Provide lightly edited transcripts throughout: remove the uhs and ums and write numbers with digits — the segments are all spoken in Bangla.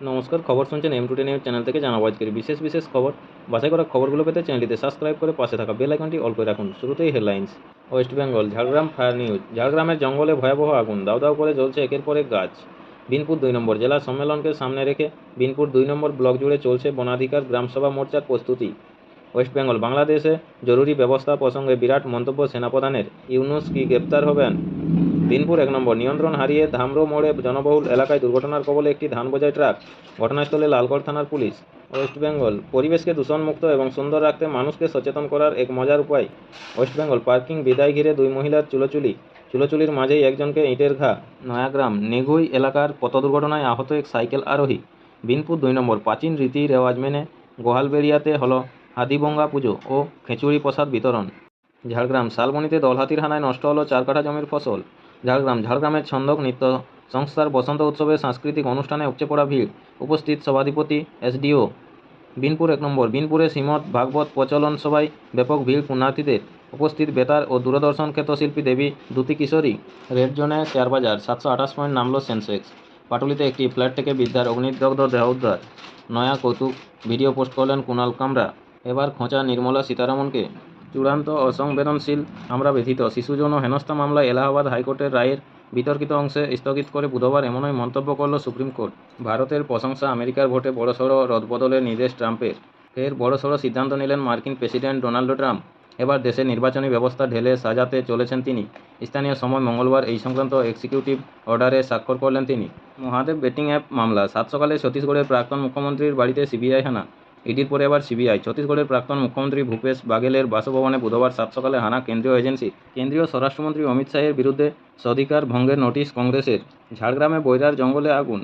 নমস্কার, খবর শুনছেন M2 নিউজ চ্যানেল থেকে। জানাবো আজকের বিশেষ খবর। বাছাই করা খবরগুলো পেতে চ্যানেলটিতে সাবস্ক্রাইব করে পাশে থাকা বেল আইকনটি অল করে রাখুন। শুরুতেই headlines. West Bengal Jhargram fire news. ঝাড়গ্রামের জঙ্গলে ভয়াবহ আগুন, দাউ দাউ করে জ্বলছে একের পর এক গাছ। বিনপুর 2 নম্বর জেলা সম্মেলনকে সামনে রেখে বিনপুর 2 নম্বর ব্লক জুড়ে চলছে বনাধিকার গ্রামসভা মোর্চার প্রস্তুতি। ওয়েস্ট বেঙ্গল বাংলাদেশে জরুরি ব্যবস্থা প্রসঙ্গে বিরাট মন্তব্য সেনাপ্রধানের। ইউনূস কি গ্রেপ্তার হবেন? বিনপুর 1 নম্বর নিয়ন্ত্রণ হারিয়ে ধামরো মোড়ে জনবহুল এলাকায় দুর্ঘটনার কবলে একটি ধান বোঝাই ট্রাক, ঘটনাস্থলে লালগড় থানার পুলিশ। ওয়েস্ট বেঙ্গল পরিবেশকে দূষণমুক্ত এবং সুন্দর রাখতে মানুষকে সচেতন করার এক মজার উপায়। ওয়েস্ট বেঙ্গল পার্কিং বিদায় ঘিরে 2 মহিলার চুলোচুলির মাঝেই একজনকে ইটের ঘা। নয়াগ্রাম নেঘুই এলাকার পথ দুর্ঘটনায় আহত এক সাইকেল আরোহী। বিনপুর 2 নম্বর প্রাচীন রীতি রেওয়াজ মেনে গোহালবেড়িয়াতে হলো হাদিবঙ্গা পুজো ও খিচুড়ি প্রসাদ বিতরণ। ঝাড়গ্রাম শালবনীতে দলহাতির হানায় নষ্ট হলো 4 কাঠা জমির ফসল। ঝাড়গ্রামের ছন্দক নৃত্য সংস্থার বসন্ত উৎসবে সাংস্কৃতিক অনুষ্ঠানে উপচে পড়া ভিড়। উপস্থিত সভাধিপতি এসডিও। বিনপুর 1 নম্বর বিনপুরে শ্রীমদ্ ভাগবত প্রচলন সভায় ব্যাপক ভিড় পুণ্যার্থীদের। উপস্থিত বেতার ও দূরদর্শন খ্যাত শিল্পী দেবী দ্যুতি কিশোরী। রেড জোনে শেয়ার বাজার 728 পয়েন্ট নামল সেন্সেক্স। পাটুলিতে একটি ফ্ল্যাট থেকে বৃদ্ধার অগ্নিদগ্ধ দেহ উদ্ধার। নয়া কৌতুক ভিডিও পোস্ট করলেন কুণাল কামরা। এবার খোঁচা নির্মলা সীতারামনকে। চূড়ান্ত অসংবেদনশীল, আমরা ব্যথিত। শিশু যৌন হেনস্থা মামলায় এলাহাবাদ হাইকোর্টের রায়ের বিতর্কিত অংশে স্থগিত করে বুধবার এমনই মন্তব্য করল সুপ্রিম কোর্ট। ভারতের প্রশংসা, আমেরিকার ভোটে বড়সড় রদবদলের নির্দেশ ট্রাম্পের। ফের বড়সড় সিদ্ধান্ত নিলেন মার্কিন প্রেসিডেন্ট ডোনাল্ড ট্রাম্প। এবার দেশের নির্বাচনী ব্যবস্থা ঢেলে সাজাতে চলেছেন তিনি। স্থানীয় সময় মঙ্গলবার এই সংক্রান্ত এক্সিকিউটিভ অর্ডারে স্বাক্ষর করলেন তিনি। মহাদেব বেটিং অ্যাপ মামলা। 7 সকালে ছত্তিশগড়ের প্রাক্তন মুখ্যমন্ত্রীর বাড়িতে সিবিআই হানা। ইডির পরে এবার সিবিআই। ছত্তিশগড়ের প্রাক্তন মুখ্যমন্ত্রী ভূপেশ বাঘেলের বাসভবনে বুধবার 7 সকালে হানা কেন্দ্রীয় এজেন্সি। কেন্দ্রীয় স্বরাষ্ট্রমন্ত্রী অমিত শাহের বিরুদ্ধে স্বাধিকার ভঙ্গের নোটিশ কংগ্রেসের। ঝাড়গ্রামে বৈরার জঙ্গলে আগুন,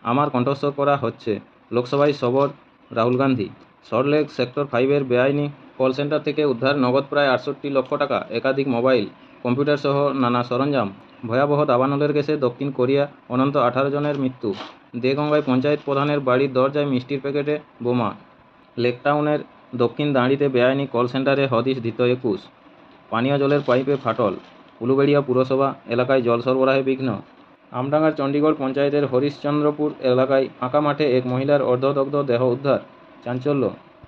আমার কণ্ঠস্বর করা হচ্ছে। লোকসভায় সবর রাহুল গান্ধী। সল্টলেক সেক্টর 5-এর বেআইনি কল সেন্টার থেকে উদ্ধার নগদ প্রায় 68 লক্ষ টাকা, একাধিক মোবাইল, কম্পিউটার সহ নানা সরঞ্জাম। ভয়াবহ দাবানলের গ্যাসে দক্ষিণ কোরিয়া, অনন্ত 18 জনের মৃত্যু। দেগঙ্গায় পঞ্চায়েত প্রধানের বাড়ির দরজায় মিষ্টির প্যাকেটে বোমা। লেকটাউনের দক্ষিণ দাঁড়িতে বেআইনি কল সেন্টারে হদিশ ধৃত 21। পানীয় জলের পাইপে ফাটল। উলুবেড়িয়া পুরসভা এলাকায় জল সরবরাহে বিঘ্ন। আমডাঙ্গার চণ্ডীগড় পঞ্চায়েতের হরিশ্চন্দ্রপুর এলাকায় ফাঁকা মাঠে এক মহিলার অর্ধদগ্ধ দেহ উদ্ধার। চাঞ্চল্য।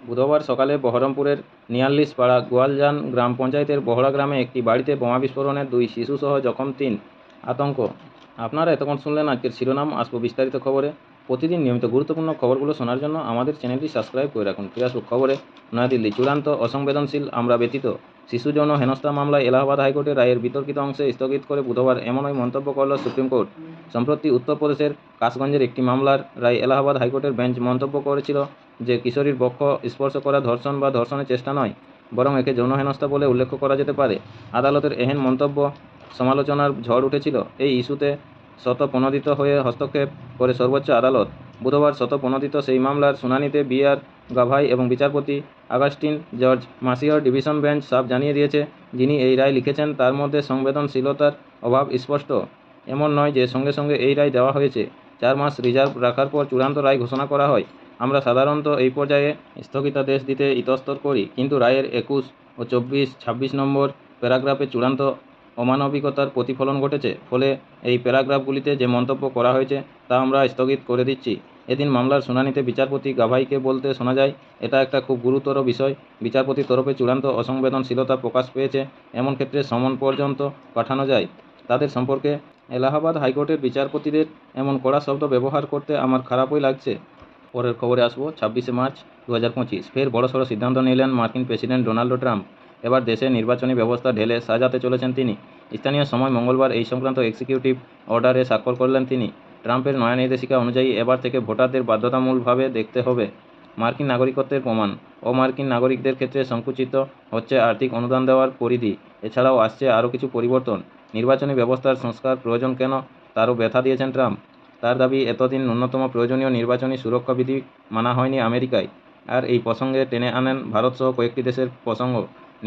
বুধবার সকালে বহরমপুরের নিয়াল্লিশ পাড়া গোয়ালজান গ্রাম পঞ্চায়েতের বহড়া গ্রামে একটি বাড়িতে বোমা বিস্ফোরণে 2 শিশুসহ জখম 3। আতঙ্ক। আপনারা এতক্ষণ শুনলেন আজকের শিরোনাম। আসবো বিস্তারিত খবরে। প্রতিদিন নিয়মিত গুরুত্বপূর্ণ খবরগুলো শোনার জন্য আমাদের চ্যানেলটি সাবস্ক্রাইব করে রাখুন। ফিরে আসুক খবরে। নয়াদিল্লি। চূড়ান্ত অসংবেদনশীল, আমরা ব্যতীত। শিশু যৌন হেনস্থা মামলায় এলাহাবাদ হাইকোর্টের রায়ের বিতর্কিত অংশে স্থগিত করে বুধবার এমনই মন্তব্য করল সুপ্রিম কোর্ট। সম্প্রতি উত্তরপ্রদেশের কাশগঞ্জের একটি মামলার রায় এলাহাবাদ হাইকোর্টের বেঞ্চ মন্তব্য করেছিল যে কিশোরীর বক্ষ স্পর্শ করা ধর্ষণ বা ধর্ষণের চেষ্টা নয়, বরং একে যৌন হেনস্থা বলে উল্লেখ করা যেতে পারে। আদালতের এহেন মন্তব্য সমালোচনার ঝড় উঠেছিল। এই ইস্যুতে স্বতঃপ্রণোদিত হয়ে হস্তক্ষেপ করে সর্বোচ্চ আদালত বুধবার স্বতঃপ্রণোদিত সেই মামলার শুনানিতে বি.আর. গাভাই এবং বিচারপতি আগাস্টিন জর্জ মাসিহর ডিভিশন বেঞ্চ সাফ জানিয়ে দিয়েছে, যিনি এই রায় লিখেছেন তার মধ্যে সংবেদনশীলতার অভাব স্পষ্ট। এমন নয় যে সঙ্গে সঙ্গে এই রায় দেওয়া হয়েছে। 4 মাস রিজার্ভ রাখার পর চূড়ান্ত রায় ঘোষণা করা হয়। আমরা সাধারণত এই পর্যায়ে স্থগিতাদেশ দিতে ইতস্তত করি, কিন্তু রায়ের 21 ও 26 নম্বর প্যারাগ্রাফে চূড়ান্ত অমানবিকতার প্রতিফলন ঘটেছে। ফলে এই প্যারাগ্রাফগুলিতে যে মন্তব্য করা হয়েছে তা আমরা স্থগিত করে দিচ্ছি। এদিন মামলার শুনানিতে বিচারপতি গাভাইকে বলতে শোনা যায়, এটা একটা খুব গুরুতর বিষয়। বিচারপতির তরফে চূড়ান্ত অসংবেদনশীলতা প্রকাশ পেয়েছে এমন ক্ষেত্রে সমন পর্যন্ত পাঠানো যায়। তাদের সম্পর্কে এলাহাবাদ হাইকোর্টের বিচারপতিদের এমন কড়া শব্দ ব্যবহার করতে আমার খারাপই লাগছে। পরের খবরে আসবো। 26 মার্চ 2025 ফের বড়সড় সিদ্ধান্ত নিলেন মার্কিন প্রেসিডেন্ট ডোনাল্ড ট্রাম্প। এবার দেশের নির্বাচনী ব্যবস্থা ঢেলে সাজাতে চলেছেন তিনি। স্থানীয় সময় মঙ্গলবার এই সংক্রান্ত এক্সিকিউটিভ অর্ডারে স্বাক্ষর করলেন তিনি। ট্রাম্পের নয়া নির্দেশিকা অনুযায়ী এবার থেকে ভোটারদের বাধ্যতামূলকভাবে দেখতে হবে মার্কিন নাগরিকত্বের প্রমাণ। অমার্কিন নাগরিকদের ক্ষেত্রে সংকুচিত হচ্ছে আর্থিক অনুদান দেওয়ার পরিধি। এছাড়াও আসছে আরও কিছু পরিবর্তন। নির্বাচনী ব্যবস্থার সংস্কার প্রয়োজন কেন, তারও ব্যথা দিয়েছেন ট্রাম্প। তার দাবি, এতদিন ন্যূনতম প্রয়োজনীয় নির্বাচনী সুরক্ষা বিধি মানা হয়নি আমেরিকায়। আর এই প্রসঙ্গে টেনে আনেন ভারতসহ কয়েকটি দেশের প্রসঙ্গ।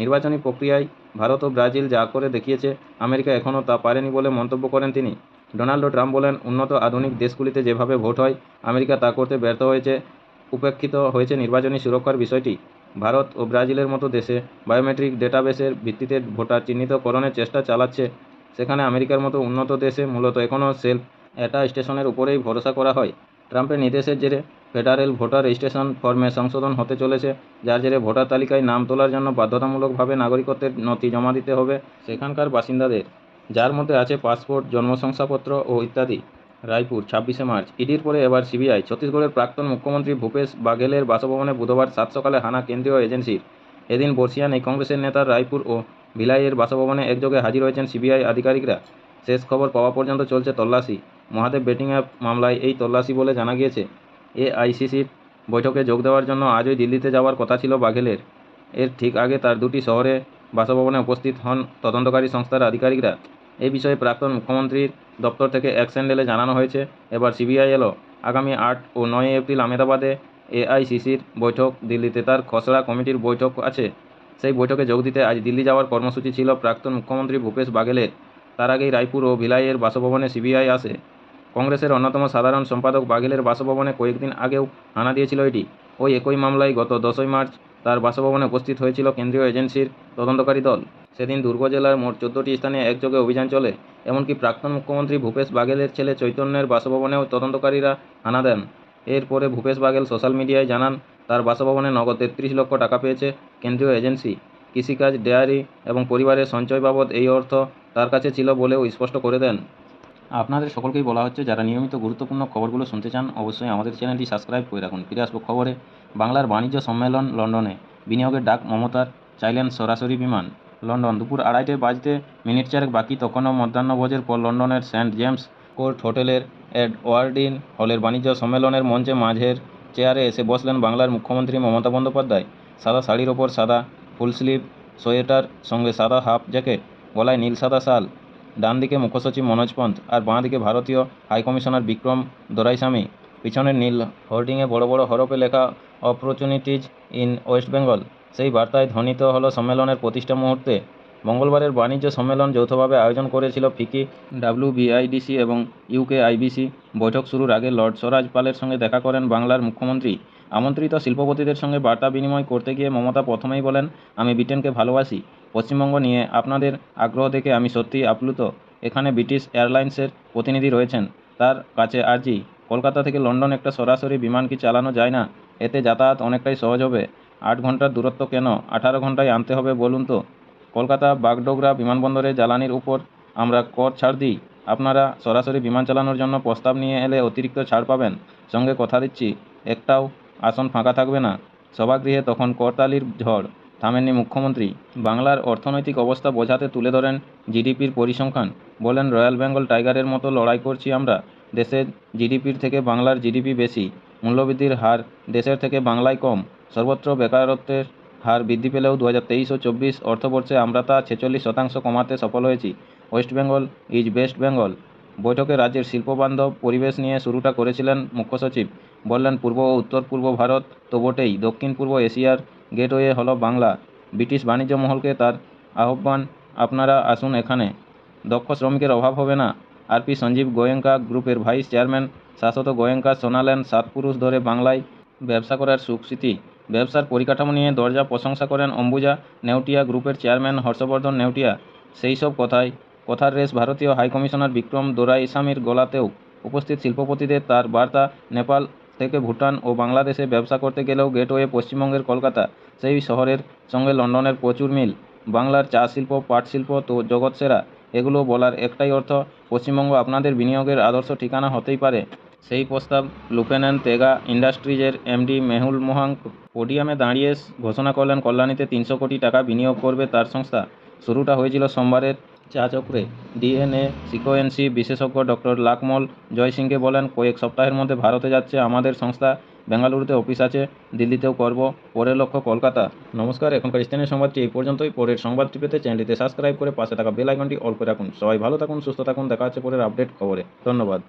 নির্বাচনী প্রক্রিয়ায় ভারত ও ব্রাজিল যা করে দেখিয়েছে, আমেরিকা এখনও তা পারেনি বলে মন্তব্য করেন তিনি। ডোনাল্ড ট্রাম্প বলেন, উন্নত আধুনিক দেশগুলিতে যেভাবে ভোট হয়, আমেরিকা তা করতে ব্যর্থ হয়েছে। উপেক্ষিত হয়েছে নির্বাচনী সুরক্ষার বিষয়টি। ভারত ও ব্রাজিলের মতো দেশে বায়োমেট্রিক ডেটাবেসের ভিত্তিতে ভোটার চিহ্নিতকরণের চেষ্টা চালাচ্ছে। সেখানে আমেরিকার মতো উন্নত দেশে মূলত এখনও সেলফ অ্যাটাস্টেশনের উপরেই ভরসা করা হয়। ট্রাম্পের নির্দেশের জেরে ফেডারেল ভোটার রেজিস্ট্রেশন ফর্মে সংশোধন হতে চলেছে, যার জেরে ভোটার তালিকায় নাম তোলার জন্য বাধ্যতামূলকভাবে নাগরিকত্বের নথি জমা দিতে হবে সেখানকার বাসিন্দাদের, যার মধ্যে আছে পাসপোর্ট, জন্ম শংসাপত্র ও ইত্যাদি। রায়পুর 26শে মার্চ। ইডির পরে এবার সিবিআই। ছত্তিশগড়ের প্রাক্তন মুখ্যমন্ত্রী ভূপেশ বাঘেলের বাসভবনে বুধবার 7 সকালে হানা কেন্দ্রীয় এজেন্সির। এদিন বর্ষিয়ান এই কংগ্রেসের নেতার রায়পুর ও ভিলাইয়ের বাসভবনে একযোগে হাজির হয়েছেন সিবিআই আধিকারিকরা। শেষ খবর পাওয়া পর্যন্ত চলছে তল্লাশি। মহাদেব বেটিং অ্যাপ মামলায় এই তল্লাশি বলে জানা গিয়েছে। এআইসিসির বৈঠকে যোগ দেওয়ার জন্য আজই দিল্লিতে যাওয়ার কথা ছিল বাঘেলের। এর ঠিক আগে তার দুটি শহরে বাসভবনে উপস্থিত হন তদন্তকারী সংস্থার আধিকারিকরা। এই বিষয়ে প্রাক্তন মুখ্যমন্ত্রীর দপ্তর থেকে এক স্যান্ডেলে জানানো হয়েছে, এবার সিবিআই এলো। আগামী 8 ও 9 এপ্রিল আহমেদাবাদে এআইসিসির বৈঠক, দিল্লিতে তার খসড়া কমিটির বৈঠক আছে। সেই বৈঠকে যোগ দিতে আজ দিল্লি যাওয়ার কর্মসূচি ছিল প্রাক্তন মুখ্যমন্ত্রী ভূপেশ বাঘেলের। তার আগেই রায়পুর ও ভিলাইয়ের বাসভবনে সিবিআই আসে। কংগ্রেসের অন্যতম সাধারণ সম্পাদক বাঘেলের বাসভবনে কয়েকদিন আগেও হানা দিয়েছিল এটি। ওই একই মামলায় গত 10ই মার্চ তার বাসভবনে উপস্থিত হয়েছিল কেন্দ্রীয় এজেন্সির তদন্তকারী দল। সেদিন দুর্গ জেলার মোট 14টি স্থানে একযোগে অভিযান চলে। এমনকি প্রাক্তন মুখ্যমন্ত্রী ভূপেশ বাঘেলের ছেলে চৈতন্যের বাসভবনেও তদন্তকারীরা হানা দেন। এরপরে ভূপেশ বাঘেল সোশ্যাল মিডিয়ায় জানান, তার বাসভবনে নগদ 33 লক্ষ টাকা পেয়েছে কেন্দ্রীয় এজেন্সি। কৃষিকাজ, ডেয়ারি এবং পরিবারের সঞ্চয় বাবদ এই অর্থ তার কাছে ছিল বলেও স্পষ্ট করে দেন। আপনাদের সকলকেই বলা হচ্ছে, যারা নিয়মিত গুরুত্বপূর্ণ খবরগুলো শুনতে চান অবশ্যই আমাদের চ্যানেলটি সাবস্ক্রাইব করে রাখুন। ফিরে আসবো খবরে। বাংলার বাণিজ্য সম্মেলন লন্ডনে, বিনিয়োগের ডাক মমতার, চাইলেন সরাসরি বিমান। লন্ডন। দুপুর 2:30 বাজতে মিনিট চারেক বাকি, তখনও মধ্যাহ্নভোজের পর লন্ডনের সেন্ট জেমস কোর্ট হোটেলের এডওয়ার্ডিন হলের বাণিজ্য সম্মেলনের মঞ্চে মাঝের চেয়ারে এসে বসলেন বাংলার মুখ্যমন্ত্রী মমতা বন্দ্যোপাধ্যায়। সাদা শাড়ির ওপর সাদা ফুল স্লিভ সোয়েটার, সঙ্গে সাদা হাফ জ্যাকেট, গলায় নীল সাদা শাল। ডান দিকে মুখ্যসচিব মনোজ পন্থ আর বাঁ দিকে ভারতীয় হাইকমিশনার বিক্রম দোরাইস্বামী। পিছনের নীল হোর্ডিংয়ে বড় বড় হরফে লেখা অপরচুনিটিজ ইন ওয়েস্ট বেঙ্গল। সেই বার্তায় ধ্বনিত হলো সম্মেলনের প্রতিষ্ঠা মুহূর্তে। মঙ্গলবারের বাণিজ্য সম্মেলন যৌথভাবে আয়োজন করেছিল ফিকি, WBIDC এবং UKIBC। বৈঠক শুরুর আগে লর্ড স্বরাজ পালের সঙ্গে দেখা করেন বাংলার মুখ্যমন্ত্রী। আমন্ত্রিত শিল্পপতিদের সঙ্গে বার্তা বিনিময় করতে গিয়ে মমতা প্রথমেই বলেন, আমি ব্রিটেনকে ভালোবাসি। পশ্চিমবঙ্গ নিয়ে আপনাদের আগ্রহ দেখে আমি সত্যিই আপ্লুত। এখানে ব্রিটিশ এয়ারলাইন্সের প্রতিনিধি রয়েছেন, তার কাছে আর্জি, কলকাতা থেকে লন্ডন একটা সরাসরি বিমান কি চালানো যায় না? এতে যাতায়াত অনেকটাই সহজ হবে। 8 ঘন্টার দূরত্ব কেন 18 ঘন্টায় আনতে হবে বলুন তো? কলকাতা বাগডোগরা বিমানবন্দরে জ্বালানির উপর আমরা কর ছাড় দিই। আপনারা সরাসরি বিমান চালানোর জন্য প্রস্তাব নিয়ে এলে অতিরিক্ত ছাড় পাবেন। সঙ্গে কথা দিচ্ছি, একটাও আসন ফাঁকা থাকবে না। সভাগৃহে তখন করতালির ঝড়। থামেননি মুখ্যমন্ত্রী। বাংলার অর্থনৈতিক অবস্থা বোঝাতে তুলে ধরেন জিডিপির পরিসংখ্যান। বলেন, রয়্যাল বেঙ্গল টাইগারের মতো লড়াই করছি আমরা। দেশের জিডিপির থেকে বাংলার জিডিপি বেশি। মূল্যবৃদ্ধির হার দেশের থেকে বাংলায় কম। সর্বত্র বেকারত্বের হার বৃদ্ধি পেলেও 2023 ও 24 অর্থবর্ষে আমরা তা 46% কমাতে সফল হয়েছি। West Bengal is best Bengal. বৈঠকে রাজ্যের শিল্পবান্ধব পরিবেশ নিয়ে শুরুটা করেছিলেন মুখ্য সচিব। বললেন, পূর্ব ও উত্তর পূর্ব ভারত তো বটেই, দক্ষিণ পূর্ব এশিয়ার গেটওয়ে হলো বাংলা। ব্রিটিশ বাণিজ্য মহলকে তার আহ্বান, আপনারা আসুন এখানে, দক্ষ শ্রমিকের অভাব হবে না। আরপি সঞ্জীব গোয়েঙ্কা গ্রুপের ভাইস চেয়ারম্যান শাশ্বত গোয়েঙ্কা শোনালেন 7 পুরুষ ধরে বাংলায় ব্যবসা করার সুখস্মৃতি। ব্যবসার পরিকাঠামো নিয়ে দরজা প্রশংসা করেন অম্বুজা নেউটিয়া গ্রুপের চেয়ারম্যান হর্ষবর্ধন নেউটিয়া। সেই সব কথার রেশ ভারতীয় হাইকমিশনার বিক্রম দোরাইস্বামীর গলাতেও। উপস্থিত শিল্পপতিদের তার বার্তা, নেপাল থেকে ভুটান ও বাংলাদেশে ব্যবসা করতে গেলেও গেটওয়ে পশ্চিমবঙ্গের কলকাতা। সেই শহরের সঙ্গে লন্ডনের প্রচুর মিল। বাংলার চা শিল্প, পাট শিল্প তো জগৎ সেরা। এগুলো বলার একটাই অর্থ, পশ্চিমবঙ্গ আপনাদের বিনিয়োগের আদর্শ ঠিকানা হতেই পারে। সেই প্রস্তাব লুফে তেগা ইন্ডাস্ট্রিজের এমডি মেহুল মোহাঙ্ক পোডিয়ামে দাঁড়িয়ে ঘোষণা করলেন, কল্যাণীতে 300 কোটি টাকা বিনিয়োগ করবে তার সংস্থা। শুরুটা হয়েছিল সোমবারের চা চক্রে। ডিএনএ সিকোয়েন্সি বিশেষজ্ঞ ডক্টর লাকমল জয় সিংকে বলেন, কয়েক সপ্তাহের মধ্যে ভারতে যাচ্ছে আমাদের সংস্থা। বেঙ্গালুরুতে অফিস আছে, দিল্লিতেও করব, পরের লক্ষ্য কলকাতা। নমস্কার, এখনকার স্থানীয় সংবাদটি এই পর্যন্তই। পরের সংবাদটি পেতে চ্যানেলটিতে সাবস্ক্রাইব করে পাশে থাকা বেল আইকনটি অল করে রাখুন। সবাই ভালো থাকুন, সুস্থ থাকুন। দেখা হচ্ছে পরের আপডেট খবরে। ধন্যবাদ।